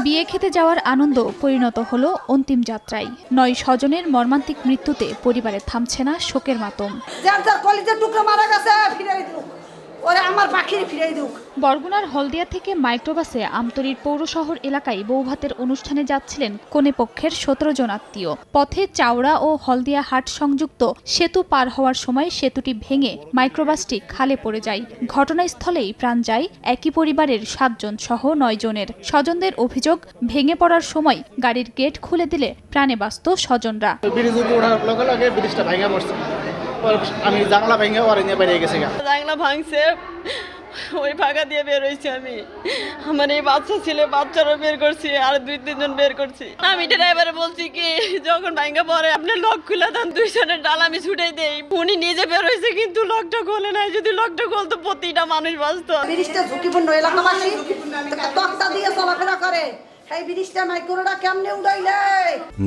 বিয়ে খেতে যাওয়ার আনন্দ পরিণত হলো অন্তিম যাত্রায়। 9 স্বজনের মর্মান্তিক মৃত্যুতে পরিবারে থামছে না শোকের মাতম। বরগুনার হলদিয়া থেকে মাইক্রোবাসে আমতলীর পৌর শহর এলাকায় বৌভাতের অনুষ্ঠানে যাচ্ছিলেন কনেপক্ষের 17 জন আত্মীয়। পথে চাওড়া ও হলদিয়া হাট সংযুক্ত সেতু পার হওয়ার সময় সেতুটি ভেঙে মাইক্রোবাসটি খালে পড়ে যায়। ঘটনাস্থলেই প্রাণ যায় একই পরিবারের 7 জন সহ 9 জনের। স্বজনদের অভিযোগ, ভেঙে পড়ার সময় গাড়ির গেট খুলে দিলে প্রাণে বাঁচত স্বজনরা। আমি জানলা ভেঙে ওয়ারিংয়ে বেরিয়ে গেছি। জানলা ভাঙছে, ওই ফাঁকা দিয়ে বের হয়েছি আমি। আমার এই বাচ্চা ছিল, বাচ্চারও বের করছি, আর 2-3 জন বের করছি। আমি ড্রাইভারে বলছি কি, যখন ভাঙা পরে আপনি লক খুলে দেন, 2 জনের ডাল আমি ছুটে দেই। উনি নিজে বের হয়েছে কিন্তু লকটা খোলে নাই। যদি লকটা খুলতো প্রতিটা মানুষ বাঁচত। ব্রিজটা ঝুঁকিপূর্ণ, এলাকাবাসী তক্তা দিয়ে চলাফেরা করে।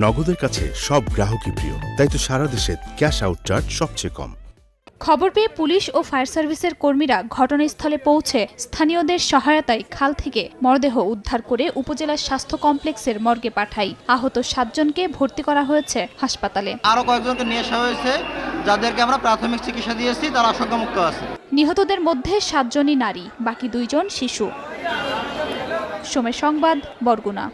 নগদের কাছে সব গ্রাহকই প্রিয়, তাই তো সারা দেশে ক্যাশ আউট চার্জ সবচেয়ে কম। খবর পেয়ে পুলিশ ও ফায়ার সার্ভিসের কর্মীরা ঘটনাস্থলে পৌঁছে স্থানীয়দের সহায়তায় খাল থেকে মরদেহ উদ্ধার করে উপজেলা স্বাস্থ্য কমপ্লেক্সের মর্গে পাঠায়। আহত 7 জনকে ভর্তি করা হয়েছে হাসপাতালে। আরো কয়েকজনকে নিয়ে আসা হয়েছে, যাদেরকে আমরা প্রাথমিক চিকিৎসা দিয়েছি, তারা আশঙ্কামুক্ত আছে। নিহতদের মধ্যে 7 জনই নারী, বাকি 2 জন শিশু। সময় সংবাদ, বরগুনা।